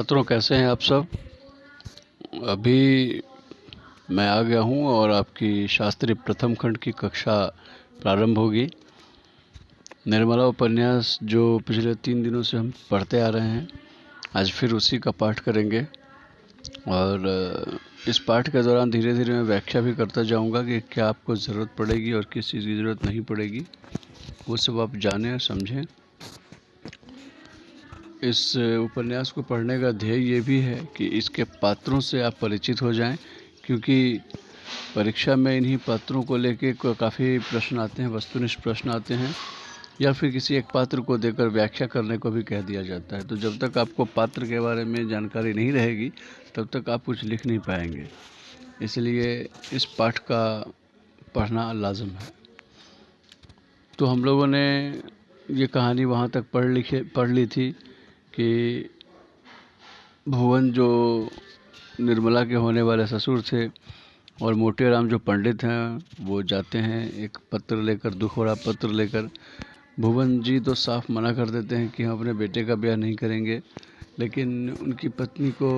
छात्रों, कैसे हैं आप सब। अभी मैं आ गया हूं और आपकी शास्त्री प्रथम खंड की कक्षा प्रारंभ होगी। निर्मला उपन्यास जो पिछले 3 दिनों से हम पढ़ते आ रहे हैं, आज फिर उसी का पाठ करेंगे। और इस पाठ के दौरान धीरे धीरे मैं व्याख्या भी करता जाऊंगा कि क्या आपको ज़रूरत पड़ेगी और किस चीज़ की ज़रूरत नहीं पड़ेगी, वो सब आप जानें और समझें। इस उपन्यास को पढ़ने का ध्येय ये भी है कि इसके पात्रों से आप परिचित हो जाएं, क्योंकि परीक्षा में इन्हीं पात्रों को लेके काफ़ी प्रश्न आते हैं, वस्तुनिष्ठ प्रश्न आते हैं, या फिर किसी एक पात्र को देकर व्याख्या करने को भी कह दिया जाता है। तो जब तक आपको पात्र के बारे में जानकारी नहीं रहेगी तब तक आप कुछ लिख नहीं पाएंगे। इसलिए इस पाठ का पढ़ना लाजम है। तो हम लोगों ने ये कहानी वहाँ तक पढ़ ली थी कि भुवन जो निर्मला के होने वाले ससुर थे और मोटे राम जो पंडित हैं वो जाते हैं एक पत्र लेकर, दुख भरा पत्र लेकर। भुवन जी तो साफ मना कर देते हैं कि हम अपने बेटे का ब्याह नहीं करेंगे, लेकिन उनकी पत्नी को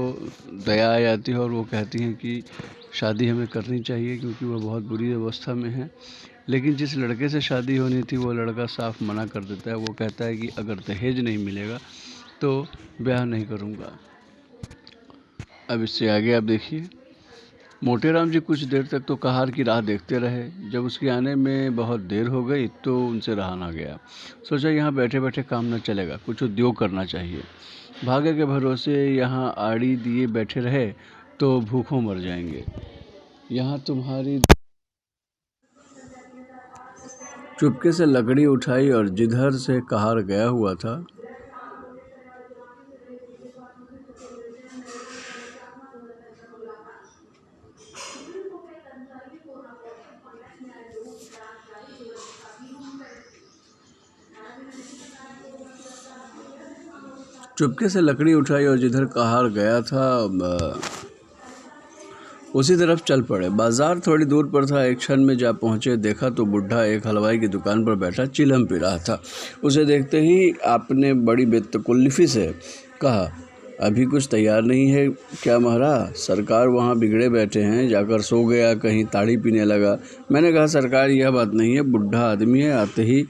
दया आ जाती है और वो कहती हैं कि शादी हमें करनी चाहिए क्योंकि वह बहुत बुरी अवस्था में है। लेकिन जिस लड़के से शादी होनी थी वो लड़का साफ मना कर देता है। वो कहता है कि अगर दहेज नहीं मिलेगा तो ब्याह नहीं करूँगा। अब इससे आगे आप देखिए। मोटे राम जी कुछ देर तक तो कहार की राह देखते रहे। जब उसके आने में बहुत देर हो गई तो उनसे रहा ना गया। सोचा यहाँ बैठे बैठे काम न चलेगा, कुछ उद्योग करना चाहिए। भाग्य के भरोसे यहाँ आड़ी दिए बैठे रहे तो भूखों मर जाएंगे। यहाँ तुम्हारी चुपके से लकड़ी उठाई और जिधर से कहार गया हुआ था उसी तरफ चल पड़े। बाजार थोड़ी दूर पर था। एक क्षण में जा पहुंचे, देखा तो बुढ़ा एक हलवाई की दुकान पर बैठा चिलम पी रहा था। उसे देखते ही आपने बड़ी बेतकल्लुफ़ी से कहा, अभी कुछ तैयार नहीं है क्या महाराज? सरकार वहाँ बिगड़े बैठे हैं, जाकर सो गया, कहीं ताड़ी पीने लगा। मैंने कहा, सरकार यह बात नहीं है, बुढ़ा आदमी है, आते ही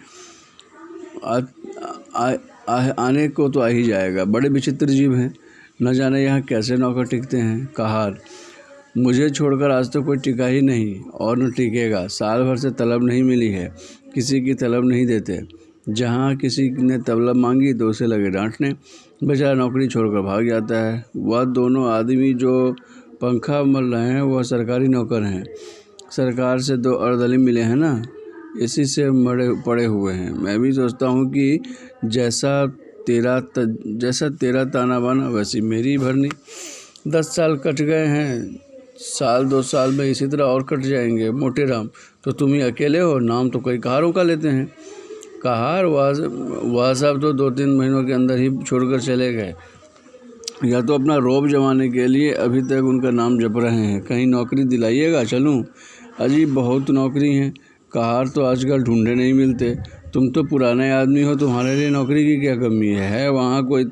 आने को तो आ ही जाएगा। बड़े विचित्र जीव हैं, न जाने यहाँ कैसे नौकर टिकते हैं। कहार, मुझे छोड़कर आज तो कोई टिका ही नहीं और न टिकेगा। साल भर से तलब नहीं मिली है, किसी की तलब नहीं देते। जहाँ किसी ने तलब मांगी तो उसे लगे डांटने, बेचारा नौकरी छोड़कर भाग जाता है। वह दोनों आदमी जो पंखा मल रहे हैं वह सरकारी नौकर हैं। सरकार से 2 अर्दली मिले हैं ना, इसी से मरे पड़े हुए हैं। मैं भी सोचता हूँ कि जैसा तेरा ताना बाना वैसी मेरी भरनी। 10 साल कट गए हैं, साल 2 साल में इसी तरह और कट जाएंगे। मोटे राम, तो तुम ही अकेले हो, नाम तो कई कहारों का लेते हैं। कहार वाह साहब तो 2-3 महीनों के अंदर ही छोड़कर चले गए, या तो अपना रौब जमाने के लिए अभी तक उनका नाम जप रहे हैं। कहीं नौकरी दिलाइएगा, चलूं? अजीब बहुत नौकरी हैं। कहार तो आजकल ढूंढे नहीं मिलते। तुम तो पुराने आदमी हो, तुम्हारे लिए नौकरी की क्या कमी है? वहाँ कोई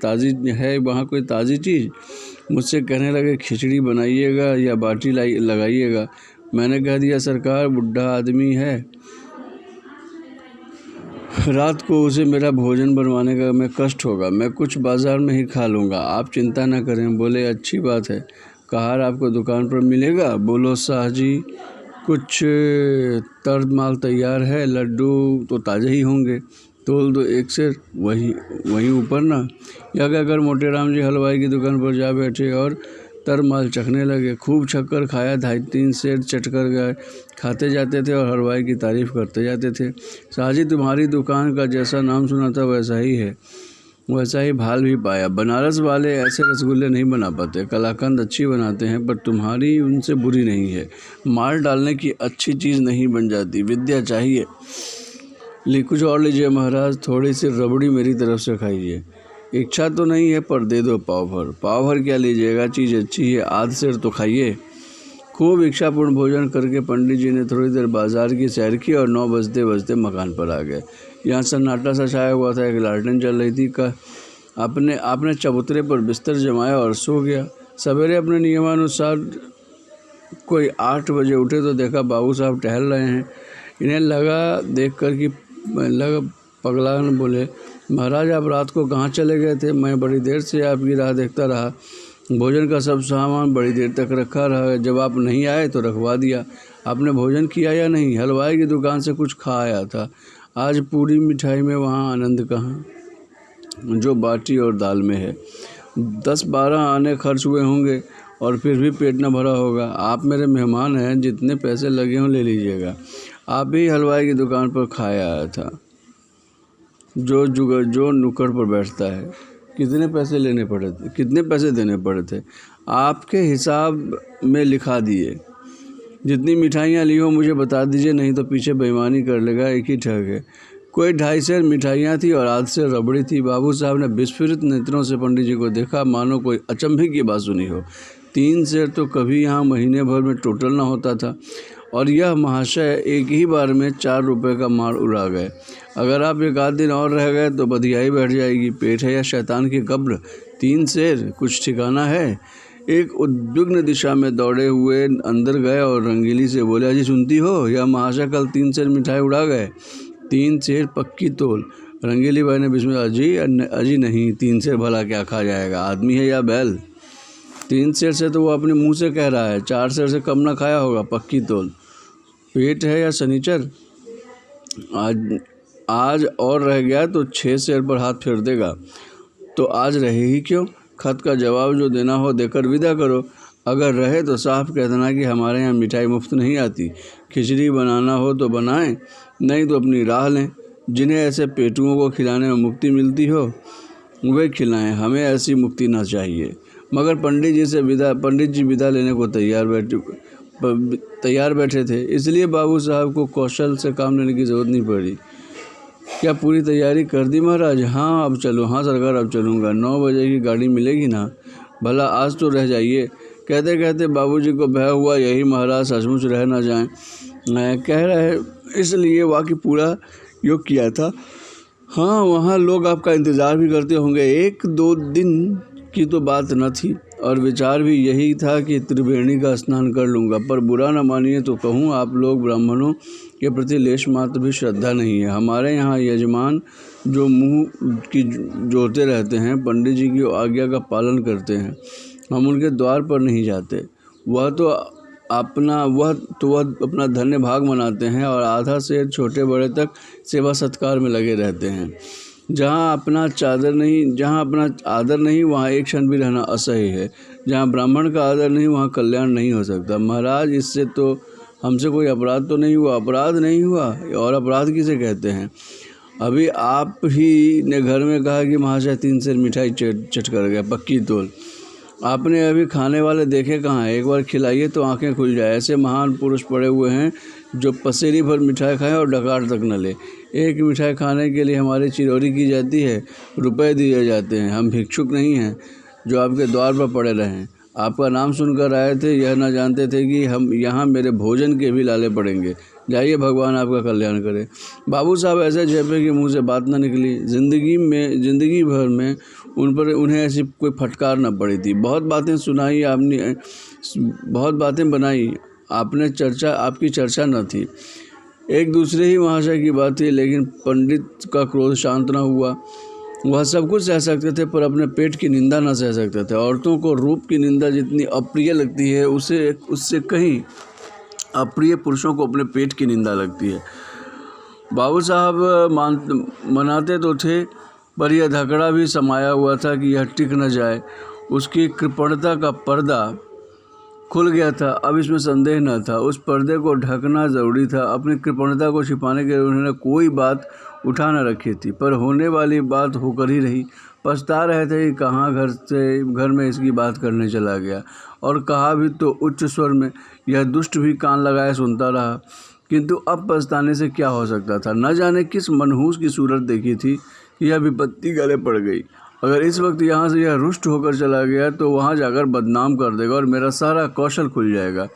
ताज़ी चीज़? मुझसे कहने लगे, खिचड़ी बनाइएगा या बाटी लगाइएगा। मैंने कह दिया, सरकार बुढ़ा आदमी है, रात को उसे मेरा भोजन बनवाने का मैं कष्ट होगा, मैं कुछ बाजार में ही खा लूँगा, आप चिंता न करें। बोले, अच्छी बात है। कहार, आपको दुकान पर मिलेगा? बोलो शाह जी, कुछ तर्द माल तैयार है, लड्डू तो ताज़े ही होंगे, तोल दो एक सेर, वहीं ऊपर ना। या कहकर मोटे राम जी हलवाई की दुकान पर जा बैठे और तर माल चखने लगे। खूब छक्कर खाया, 2.5-3 सेर चट कर गए। खाते जाते थे और हलवाई की तारीफ़ करते जाते थे। शाहजी, तुम्हारी दुकान का जैसा नाम सुना था वैसा ही है, वैसा ही भाल भी पाया। बनारस वाले ऐसे रसगुल्ले नहीं बना पाते, कलाकंद अच्छी बनाते हैं, पर तुम्हारी उनसे बुरी नहीं है। माल डालने की अच्छी चीज़ नहीं बन जाती, विद्या चाहिए। कुछ और लीजिए महाराज, थोड़ी सी रबड़ी मेरी तरफ से खाइए। इच्छा तो नहीं है, पर दे दो पाव भर। पाव भर क्या लीजिएगा, चीज़ अच्छी है, आध सेर तो खाइए। खूब इच्छापूर्ण भोजन करके पंडित जी ने थोड़ी देर बाजार की सैर की और 9 बजते बजते मकान पर आ गए। यहाँ सन्नाटा सा छाया हुआ था। एक लालटेन जल रही थी। आपने चबूतरे पर बिस्तर जमाया और सो गया। सवेरे अपने नियमानुसार कोई 8 बजे उठे तो देखा बाबू साहब टहल रहे हैं। इन्हें लगा पगलान बोले, महाराज आप रात को कहाँ चले गए थे? मैं बड़ी देर से आपकी राह देखता रहा। भोजन का सब सामान बड़ी देर तक रखा रहा। जब आप नहीं आए तो रखवा दिया। आपने भोजन किया या नहीं? हलवाई की दुकान से कुछ खा आया था। आज पूरी मिठाई में वहाँ आनंद कहाँ जो बाटी और दाल में है। 10-12 आने खर्च हुए होंगे और फिर भी पेट न भरा होगा। आप मेरे मेहमान हैं, जितने पैसे लगे हों ले लीजिएगा। आप ही हलवाई की दुकान पर खाया आया था, जो नुक्कड़ पर बैठता है। कितने पैसे देने पड़े थे? आपके हिसाब में लिखा दिए। जितनी मिठाइयाँ ली हो मुझे बता दीजिए, नहीं तो पीछे बेईमानी कर लेगा। एक ही ठग है। कोई 2.5 सेर मिठाइयाँ थी और आध सेर रबड़ी थी। बाबू साहब ने विस्फारित नेत्रों से पंडित जी को देखा, मानो कोई अचंभे की बात सुनी हो। 3 सेर तो कभी यहाँ महीने भर में टोटल ना होता था, और यह महाशय एक ही बार में 4 रुपये का माल उड़ा गए। अगर आप 1 आध दिन और रह गए तो बधियाई बैठ जाएगी। पेट है या शैतान की कब्र? 3 सेर कुछ ठिकाना है? एक उद्विग्न दिशा में दौड़े हुए अंदर गए और रंगीली से बोले, अजी सुनती हो, यह महाशय कल 3 सेर मिठाई उड़ा गए। 3 सेर पक्की तोल। रंगीली बाई ने बिस्मिल्लाह, अजी नहीं, 3 सेर भला क्या खा जाएगा? आदमी है या बैल? 3 सेर से तो वो अपने मुंह से कह रहा है। 4 सेर से कम ना खाया होगा। पक्की तोल। पेट है या शनिचर? आज और रह गया तो 6 सेर पर हाथ फेर देगा। तो आज रहे ही क्यों? खत का जवाब जो देना हो देकर विदा करो। अगर रहे तो साफ कह देना कि हमारे यहाँ मिठाई मुफ्त नहीं आती। खिचड़ी बनाना हो तो बनाएं, नहीं तो अपनी राह लें। जिन्हें ऐसे पेटुओं को खिलाने में मुक्ति मिलती हो वे खिलाएं, हमें ऐसी मुक्ति ना चाहिए। मगर पंडित जी विदा लेने को तैयार बैठे थे, इसलिए बाबू साहब को कौशल से काम लेने की ज़रूरत नहीं पड़ी। क्या पूरी तैयारी कर दी महाराज? हाँ अब चलो। हाँ सरकार अब चलूँगा। 9 बजे की गाड़ी मिलेगी ना? भला आज तो रह जाइए। कहते कहते बाबूजी को भय हुआ, यही महाराज सचमुच रह ना जाएं। कह रहे इसलिए वाकई पूरा योग किया था। हाँ वहाँ लोग आपका इंतज़ार भी करते होंगे। 1-2 दिन की तो बात न थी, और विचार भी यही था कि त्रिवेणी का स्नान कर लूँगा। पर बुरा न मानिए तो कहूँ, आप लोग ब्राह्मणों के प्रति लेश मात्र भी श्रद्धा नहीं है। हमारे यहाँ यजमान जो मुँह की जोते रहते हैं, पंडित जी की आज्ञा का पालन करते हैं। हम उनके द्वार पर नहीं जाते। वह तो अपना धन्य भाग मनाते हैं और आधा से छोटे बड़े तक सेवा सत्कार में लगे रहते हैं। जहाँ अपना आदर नहीं वहाँ एक क्षण भी रहना असह्य है। जहाँ ब्राह्मण का आदर नहीं वहाँ कल्याण नहीं हो सकता। महाराज इससे तो हमसे कोई अपराध तो नहीं हुआ? अपराध नहीं हुआ, और अपराध किसे कहते हैं? अभी आप ही ने घर में कहा कि महाशय 3 सेर मिठाई चट कर गया। पक्की तोल। आपने अभी खाने वाले देखे कहाँ हैं? एक बार खिलाइए तो आंखें खुल जाए। ऐसे महान पुरुष पड़े हुए हैं जो पसेरी भर मिठाई खाएं और डकार तक न ले। एक मिठाई खाने के लिए हमारी चिरौरी की जाती है, रुपए दिए जाते हैं। हम भिक्षुक नहीं हैं जो आपके द्वार पर पड़े रहें। आपका नाम सुनकर आए थे, यह न जानते थे कि हम यहाँ मेरे भोजन के भी लाले पड़ेंगे। जाइए, भगवान आपका कल्याण करे। बाबू साहब ऐसे झेपे कि मुंह से बात न निकली। जिंदगी भर में उन्हें ऐसी कोई फटकार न पड़ी थी। बहुत बातें सुनाई आपने, बहुत बातें बनाई आपने, आपकी चर्चा न थी। एक दूसरे ही महाशय की बात थी, लेकिन पंडित का क्रोध शांत न हुआ। वह सब कुछ सह सकते थे, पर अपने पेट की निंदा न सह सकते थे। औरतों को रूप की निंदा जितनी अप्रिय लगती है, उससे कहीं अप्रिय पुरुषों को अपने पेट की निंदा लगती है। बाबू साहब मनाते तो थे, पर यह धकड़ा भी समाया हुआ था कि यह टिक न जाए। उसकी कृपणता का पर्दा खुल गया था, अब इसमें संदेह न था। उस पर्दे को ढकना ज़रूरी था। अपनी कृपणता को छिपाने के लिए उन्होंने कोई बात उठा न रखी थी, पर होने वाली बात होकर ही रही। पछता रहे थे कि कहाँ घर में इसकी बात करने चला गया, और कहा भी तो उच्च स्वर में। यह दुष्ट भी कान लगाए सुनता रहा, किंतु अब पछताने से क्या हो सकता था? न जाने किस मनहूस की सूरत देखी थी कि यह विपत्ति गले पड़ गई। अगर इस वक्त यहाँ से यह रुष्ट होकर चला गया तो वहाँ जाकर बदनाम कर देगा और मेरा सारा कौशल खुल जाएगा।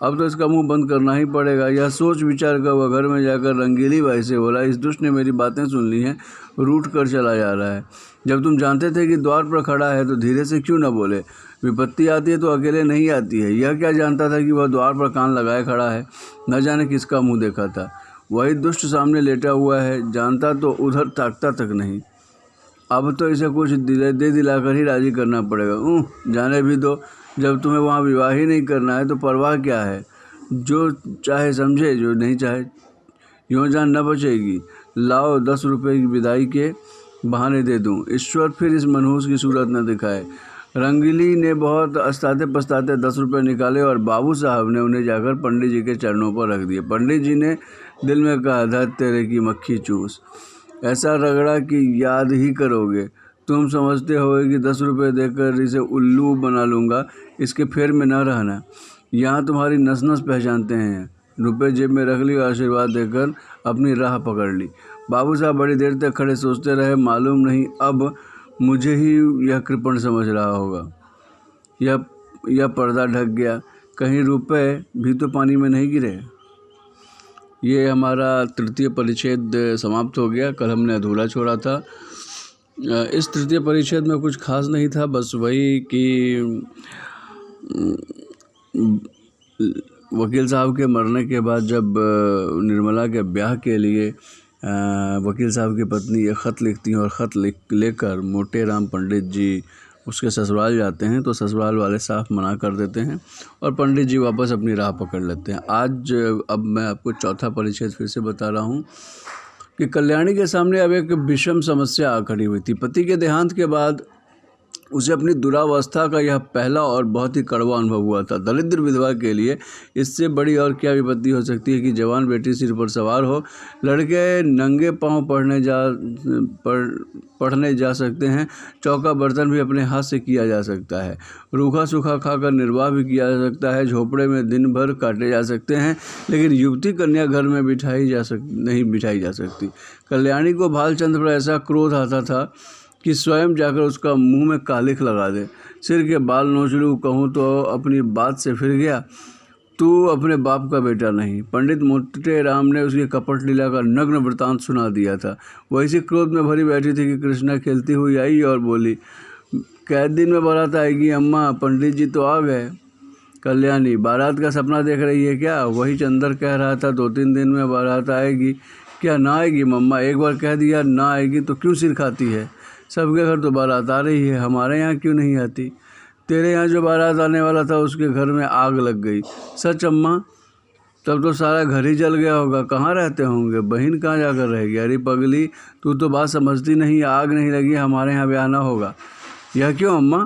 अब तो इसका मुंह बंद करना ही पड़ेगा। यह सोच विचार कर वह घर में जाकर रंगीली बाई से बोला, इस दुष्ट ने मेरी बातें सुन ली हैं, रूठ कर चला जा रहा है। जब तुम जानते थे कि द्वार पर खड़ा है तो धीरे से क्यों न बोले? विपत्ति आती है तो अकेले नहीं आती है। यह क्या जानता था कि वह द्वार पर कान लगाए खड़ा है? न जाने किसका मुँह देखा था। वही दुष्ट सामने लेटा हुआ है, जानता तो उधर ताकता तक नहीं। अब तो इसे कुछ दे दिलाकर ही राजी करना पड़ेगा। जाने भी दो, जब तुम्हें वहाँ विवाह ही नहीं करना है तो परवाह क्या है? जो चाहे समझे, जो नहीं चाहे। यूँ जान न बचेगी। लाओ 10 रुपये की विदाई के बहाने दे दूँ। ईश्वर फिर इस मनहूस की सूरत न दिखाए। रंगीली ने बहुत अस्ताते पछताते 10 रुपये निकाले और बाबू साहब ने उन्हें जाकर पंडित जी के चरणों पर रख दिए। पंडित जी ने दिल में कहा, धत तेरे की मक्खी चूस, ऐसा रगड़ा कि याद ही करोगे। तुम समझते हो कि 10 रुपये देकर इसे उल्लू बना लूँगा, इसके फेर में न रहना। यहाँ तुम्हारी नस नस पहचानते हैं। रुपये जेब में रख ली और आशीर्वाद देकर अपनी राह पकड़ ली। बाबू साहब बड़ी देर तक खड़े सोचते रहे। मालूम नहीं अब मुझे ही यह कृपण समझ रहा होगा। यह पर्दा ढक गया, कहीं रुपये भी तो पानी में नहीं गिरे। ये हमारा तृतीय परिच्छेद समाप्त हो गया। कल हमने अधूरा छोड़ा था। इस तृतीय परिच्छेद में कुछ खास नहीं था, बस वही कि वकील साहब के मरने के बाद जब निर्मला के ब्याह के लिए वकील साहब की पत्नी एक ख़त लिखती हैं और ख़त लेकर मोटे राम पंडित जी उसके ससुराल जाते हैं तो ससुराल वाले साफ मना कर देते हैं और पंडित जी वापस अपनी राह पकड़ लेते हैं। आज अब मैं आपको चौथा परिच्छेद फिर से बता रहा हूँ कि कल्याणी के सामने अब एक विषम समस्या आ खड़ी हुई थी। पति के देहांत के बाद उसे अपनी दुरावस्था का यह पहला और बहुत ही कड़वा अनुभव हुआ था। दरिद्र विधवा के लिए इससे बड़ी और क्या विपत्ति हो सकती है कि जवान बेटी सिर पर सवार हो, लड़के नंगे पांव पढ़ने जा सकते हैं, चौका बर्तन भी अपने हाथ से किया जा सकता है, रूखा सूखा खाकर निर्वाह भी किया जा सकता है, झोपड़े में दिन भर काटे जा सकते हैं, लेकिन युवती कन्या घर में नहीं बिठाई जा सकती। कल्याणी को भालचंद्र पर ऐसा क्रोध आता था कि स्वयं जाकर उसका मुंह में कालिख लगा दे। सिर के बाल नोच लूँ कहूँ तो अपनी बात से फिर गया। तू अपने बाप का बेटा नहीं। पंडित मोटे राम ने उसकी कपट लीला का नग्न वृतांत सुना दिया था। वह इसी क्रोध में भरी बैठी थी कि कृष्णा खेलती हुई आई और बोली, कै दिन में बारात आएगी अम्मा? पंडित जी तो आ गए। कल्याणी, बारात का सपना देख रही है क्या? वही चंदर कह रहा था 2-3 दिन में बारात आएगी। क्या ना आएगी मम्मा? एक बार कह दिया ना आएगी तो क्यों सिर खाती है? सबके घर तो बारात आ रही है, हमारे यहाँ क्यों नहीं आती? तेरे यहाँ जो बारात आने वाला था उसके घर में आग लग गई। सच अम्मा? तब तो सारा घर ही जल गया होगा। कहाँ रहते होंगे? बहन कहाँ जाकर रहेगी? अरे पगली, तू तो बात समझती नहीं। आग नहीं लगी, हमारे यहाँ ब्याह ना होगा। यह क्यों अम्मा?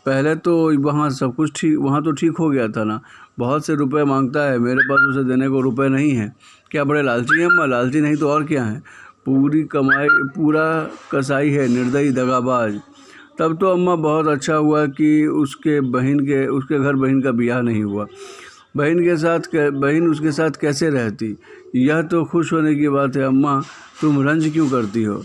पहले तो वहाँ सब कुछ ठीक, वहाँ तो ठीक हो गया था ना। बहुत से रुपए मांगता है, मेरे पास उसे देने को रुपए नहीं है। क्या बड़े लालची हैं अम्मा? लालची नहीं तो और क्या है? पूरी कमाई पूरा कसाई है, निर्दयी दगाबाज। तब तो अम्मा बहुत अच्छा हुआ कि उसके घर बहन का ब्याह नहीं हुआ। बहन उसके साथ कैसे रहती? यह तो खुश होने की बात है अम्मा, तुम रंज क्यों करती हो?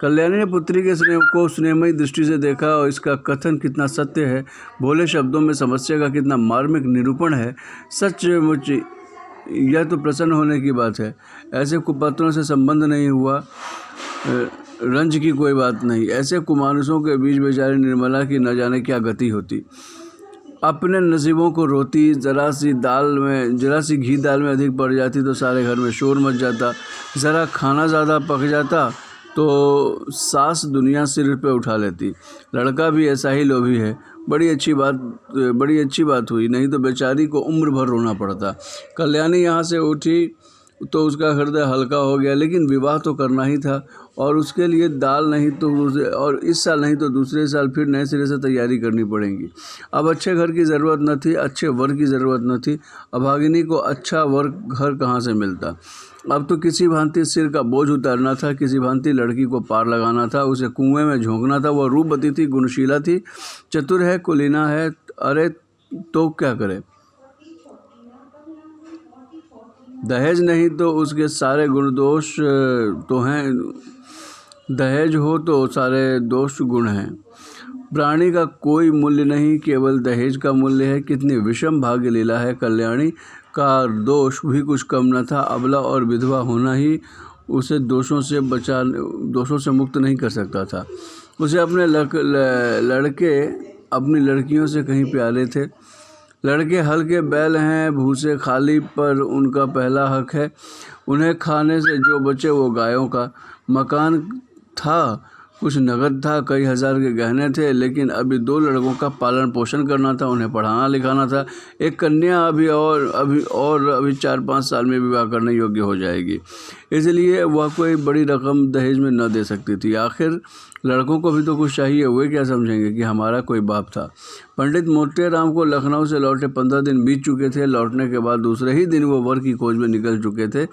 कल्याणी ने पुत्री के स्नेह को स्नेहमयी दृष्टि से देखा और इसका कथन कितना सत्य है, भोले शब्दों में समस्या का कितना मार्मिक निरूपण है। सचमुच यह तो प्रसन्न होने की बात है। ऐसे कुपत्रों से संबंध नहीं हुआ, रंज की कोई बात नहीं। ऐसे कुमानुसों के बीच बेचारी निर्मला की न जाने क्या गति होती। अपने नसीबों को रोती। जरा सी घी दाल में अधिक पड़ जाती तो सारे घर में शोर मच जाता। ज़रा खाना ज़्यादा पक जाता तो सास दुनिया सिर पे उठा लेती। लड़का भी ऐसा ही लोभी है। बड़ी अच्छी बात हुई, नहीं तो बेचारी को उम्र भर रोना पड़ता। कल्याणी यहाँ से उठी तो उसका हृदय हल्का हो गया, लेकिन विवाह तो करना ही था और उसके लिए इस साल नहीं तो दूसरे साल फिर नए सिरे से तैयारी करनी पड़ेगी। अब अच्छे घर की ज़रूरत न थी, अच्छे वर की ज़रूरत न थी। अभागिनी को अच्छा वर घर कहाँ से मिलता? अब तो किसी भांति सिर का बोझ उतारना था, किसी भांति लड़की को पार लगाना था, उसे कुएं में झोंकना था। वह रूपवती थी, गुणशीला थी, चतुर है, कुलीना है। अरे तो क्या करे? दहेज नहीं तो उसके सारे गुण दोष तो हैं। दहेज हो तो सारे दोष गुण हैं। प्राणी का कोई मूल्य नहीं, केवल दहेज का मूल्य है। कितनी विषम भाग्य लीला है। कल्याणी का दोष भी कुछ कम न था। अबला और विधवा होना ही उसे दोषों से मुक्त नहीं कर सकता था। उसे अपने लड़के अपनी लड़कियों से कहीं प्यारे थे। लड़के हल के बैल हैं, भूसे खाली पर उनका पहला हक है। उन्हें खाने से जो बचे वो गायों का। मकान था, कुछ नगद था, कई हजार के गहने थे, लेकिन अभी 2 लड़कों का पालन पोषण करना था, उन्हें पढ़ाना लिखाना था। एक कन्या अभी 4-5 साल में विवाह करने योग्य हो जाएगी, इसलिए वह कोई बड़ी रकम दहेज में न दे सकती थी। आखिर लड़कों को भी तो कुछ चाहिए, वे क्या समझेंगे कि हमारा कोई बाप था। पंडित मोटेराम को लखनऊ से लौटे 15 दिन बीत चुके थे। लौटने के बाद दूसरे ही दिन वो वर की खोज में निकल चुके थे।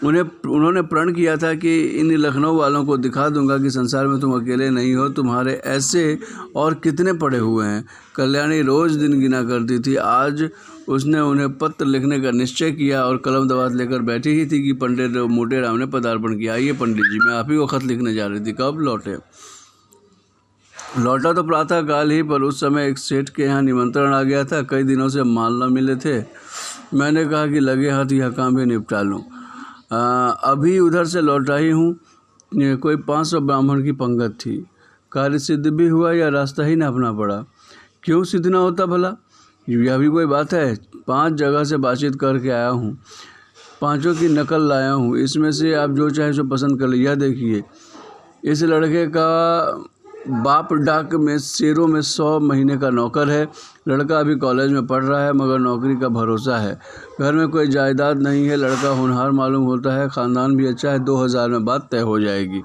उन्होंने प्रण किया था कि इन लखनऊ वालों को दिखा दूंगा कि संसार में तुम अकेले नहीं हो, तुम्हारे ऐसे और कितने पड़े हुए हैं। कल्याणी रोज़ दिन गिना करती थी। आज उसने उन्हें पत्र लिखने का निश्चय किया और कलम दवात लेकर बैठी ही थी कि पंडित मोटेराम ने पदार्पण किया। आइए पंडित जी, मैं आप ही को खत लिखने जा रही थी। कब लौटे? लौटा तो प्रातः काल ही, पर उस समय एक सेठ के यहाँ निमंत्रण आ गया था। कई दिनों से माल न मिले थे। मैंने कहा कि लगे हाथ यह काम भी निपटा लूँ। अभी उधर से लौटा ही हूँ। कोई 500 ब्राह्मण की पंगत थी। कार्य सिद्ध भी हुआ या रास्ता ही नापना पड़ा? क्यों सिद्ध ना होता भला? यह भी कोई बात है? 5 जगह से बातचीत करके आया हूँ, 5 की नकल लाया हूँ। इसमें से आप जो चाहे सो पसंद कर लीजिए। देखिए, इस लड़के का बाप डाक में शेरों में 100 महीने का नौकर है। लड़का अभी कॉलेज में पढ़ रहा है, मगर नौकरी का भरोसा है। घर में कोई जायदाद नहीं है। लड़का होनहार मालूम होता है, ख़ानदान भी अच्छा है। 2000 में बात तय हो जाएगी।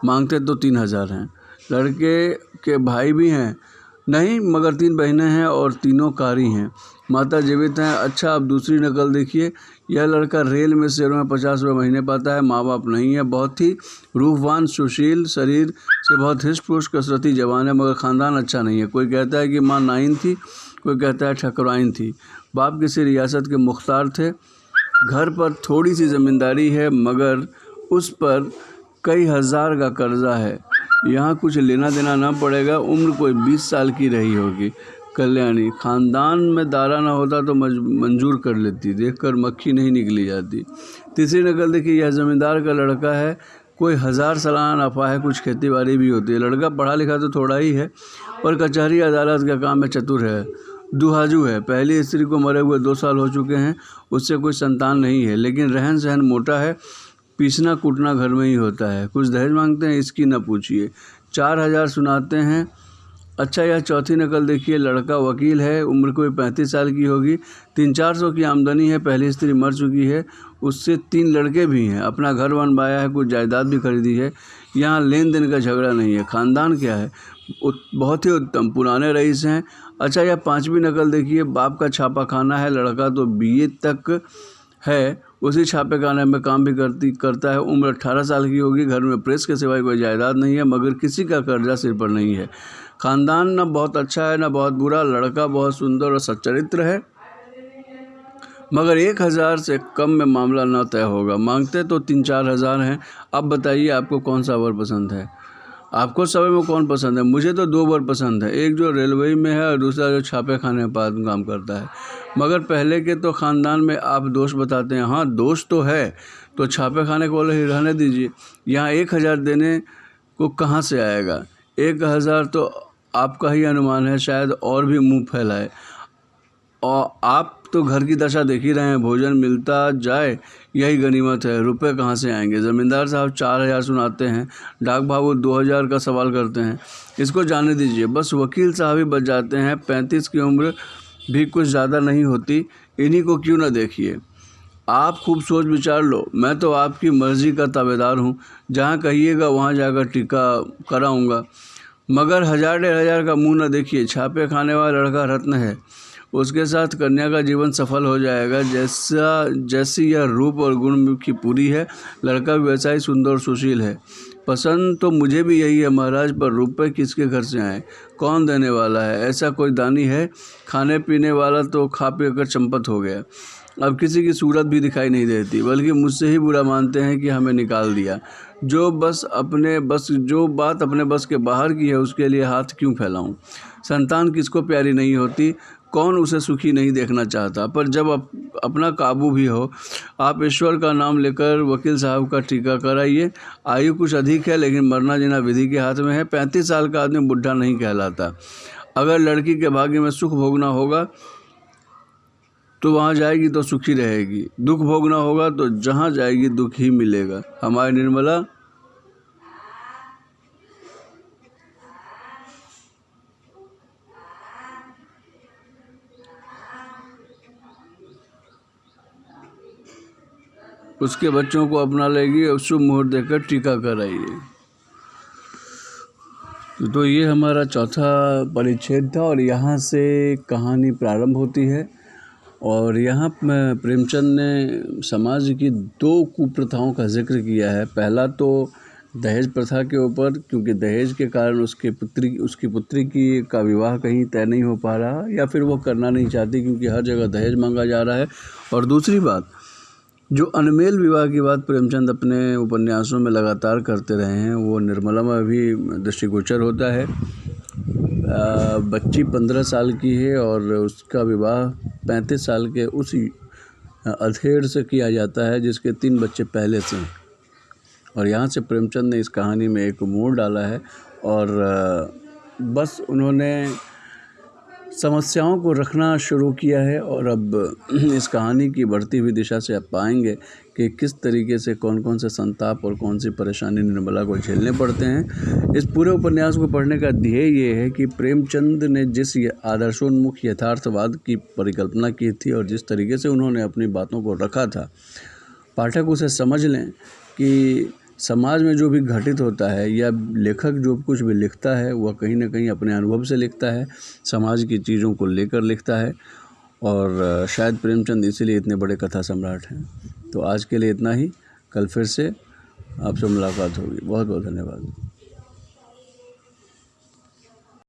मांगते तो 3000 हैं। लड़के के भाई भी हैं नहीं, मगर 3 बहनें हैं और तीनों कारी हैं। माता जीवित हैं। अच्छा, अब दूसरी नकल देखिए। यह लड़का रेल में शेरों में 50 रुपये महीने पाता है। माँ बाप नहीं है। बहुत ही रूपवान, सुशील, शरीर से बहुत हिष्ट पुष्ट, कसरती जवान है, मगर ख़ानदान अच्छा नहीं है। कोई कहता है कि माँ नाइन थी, कोई कहता है ठकुराइन थी। बाप किसी रियासत के मुख्तार थे। घर पर थोड़ी सी ज़मींदारी है, मगर उस पर कई हज़ार का कर्जा है। यहाँ कुछ लेना देना ना पड़ेगा। उम्र कोई 20 साल की रही होगी। कल्याणी, ख़ानदान में दारा ना होता तो मंजूर कर लेती। देखकर मक्खी नहीं निकली जाती। तीसरी नकल देखिए। यह ज़मींदार का लड़का है। कोई 1000 सालाना नफ़ा है। कुछ खेती बाड़ी भी होती है। लड़का पढ़ा लिखा तो थोड़ा ही है, पर कचहरी अदालत का काम में चतुर है। दुहाजू है। पहली स्त्री को मरे हुए 2 साल हो चुके हैं। उससे कोई संतान नहीं है, लेकिन रहन सहन मोटा है। पीसना कूटना घर में ही होता है। कुछ दहेज मांगते हैं, इसकी न पूछिए। 4000 सुनाते हैं। अच्छा, यह चौथी नकल देखिए। लड़का वकील है। उम्र कोई 35 साल की होगी। 300-400 की आमदनी है। पहली स्त्री मर चुकी है। उससे 3 लड़के भी हैं। अपना घर बनवाया है। कुछ जायदाद भी खरीदी है। यहाँ लेन देन का झगड़ा नहीं है। ख़ानदान क्या है? बहुत ही उत्तम, पुराने रईस हैं। अच्छा, यह 5वीं नकल देखिए। बाप का छापा खाना है। लड़का तो BA तक है। उसी छापे खाने में काम भी करता है। उम्र 18 साल की होगी। घर में प्रेस के सिवाय कोई जायदाद नहीं है, मगर किसी का कर्जा सिर पर नहीं है। ख़ानदान न बहुत अच्छा है न बहुत बुरा। लड़का बहुत सुंदर और सच्चरित्र है, मगर 1000 से कम में मामला न तय होगा। मांगते तो 3-4 हज़ार हैं। अब बताइए, आपको कौन सा वर पसंद है? आपको समय में कौन पसंद है? मुझे तो 2 वर पसंद है। एक जो रेलवे में है और दूसरा जो छापे खाने में काम करता है। मगर पहले के तो ख़ानदान में आप दोष बताते हैं। हाँ, दोष तो है, तो छापे खाने को ही रहने दीजिए। यहाँ 1000 देने को कहाँ से आएगा? 1000 तो आपका ही अनुमान है, शायद और भी मुँह फैलाए। और आप तो घर की दशा देख ही रहे हैं। भोजन मिलता जाए यही गनीमत है। रुपए कहाँ से आएंगे? ज़मींदार साहब 4000 सुनाते हैं। डाक बाबू 2000 का सवाल करते हैं। इसको जाने दीजिए। बस वकील साहब ही बच जाते हैं। 35 की उम्र भी कुछ ज़्यादा नहीं होती। इन्हीं को क्यों ना देखिए। आप खूब सोच विचार लो। मैं तो आपकी मर्ज़ी का ताबेदार हूँ। जहाँ कहिएगा वहाँ जाकर टीका कराऊँगा, मगर 1000-1500 का मुँह न देखिए। छापे खाने वाला लड़का रत्न है। उसके साथ कन्या का जीवन सफल हो जाएगा। जैसी यह रूप और गुण की पूरी है, लड़का भी वैसा ही सुंदर और सुशील है। पसंद तो मुझे भी यही है महाराज, पर रुपए किसके घर से आए? कौन देने वाला है? ऐसा कोई दानी है? खाने पीने वाला तो खा पी कर चंपत हो गया। अब किसी की सूरत भी दिखाई नहीं देती, बल्कि मुझसे ही बुरा मानते हैं कि हमें निकाल दिया। जो बात अपने बस के बाहर की है उसके लिए हाथ क्यों फैलाऊं। संतान किसको प्यारी नहीं होती, कौन उसे सुखी नहीं देखना चाहता। पर जब अपना काबू भी हो, आप ईश्वर का नाम लेकर वकील साहब का टीका कराइए। आयु कुछ अधिक है लेकिन मरना जीना विधि के हाथ में है। 35 साल का आदमी बुढ़ा नहीं कहलाता। अगर लड़की के भाग्य में सुख भोगना होगा तो वहाँ जाएगी तो सुखी रहेगी, दुख भोगना होगा तो जहाँ जाएगी दुख ही मिलेगा। हमारी निर्मला उसके बच्चों को अपना लेगी और शुभ मुहूर्त देकर टीका कराइए। तो ये हमारा चौथा परिच्छेद था और यहाँ से कहानी प्रारंभ होती है। और यहाँ प्रेमचंद ने समाज की 2 कुप्रथाओं का जिक्र किया है। पहला तो दहेज प्रथा के ऊपर, क्योंकि दहेज के कारण उसकी पुत्री का विवाह कहीं तय नहीं हो पा रहा, या फिर वो करना नहीं चाहती क्योंकि हर जगह दहेज मांगा जा रहा है। और दूसरी बात, जो अनमेल विवाह की बात प्रेमचंद अपने उपन्यासों में लगातार करते रहे हैं, वो निर्मला में भी दृष्टिगोचर होता है। बच्ची 15 साल की है और उसका विवाह 35 साल के उसी अधेड़ से किया जाता है जिसके 3 बच्चे पहले से हैं। और यहाँ से प्रेमचंद ने इस कहानी में एक मोड़ डाला है और बस उन्होंने समस्याओं को रखना शुरू किया है। और अब इस कहानी की बढ़ती हुई दिशा से आप पाएंगे कि किस तरीके से कौन कौन से संताप और कौन सी परेशानी निर्मला को झेलने पड़ते हैं। इस पूरे उपन्यास को पढ़ने का ध्येय ये है कि प्रेमचंद ने जिस आदर्शोन्मुख यथार्थवाद की परिकल्पना की थी और जिस तरीके से उन्होंने अपनी बातों को रखा था, पाठक उसे समझ लें कि समाज में जो भी घटित होता है या लेखक जो कुछ भी लिखता है वह कहीं ना कहीं अपने अनुभव से लिखता है, समाज की चीज़ों को लेकर लिखता है। और शायद प्रेमचंद इसीलिए इतने बड़े कथा सम्राट हैं। तो आज के लिए इतना ही, कल फिर से आपसे मुलाकात होगी। बहुत बहुत धन्यवाद।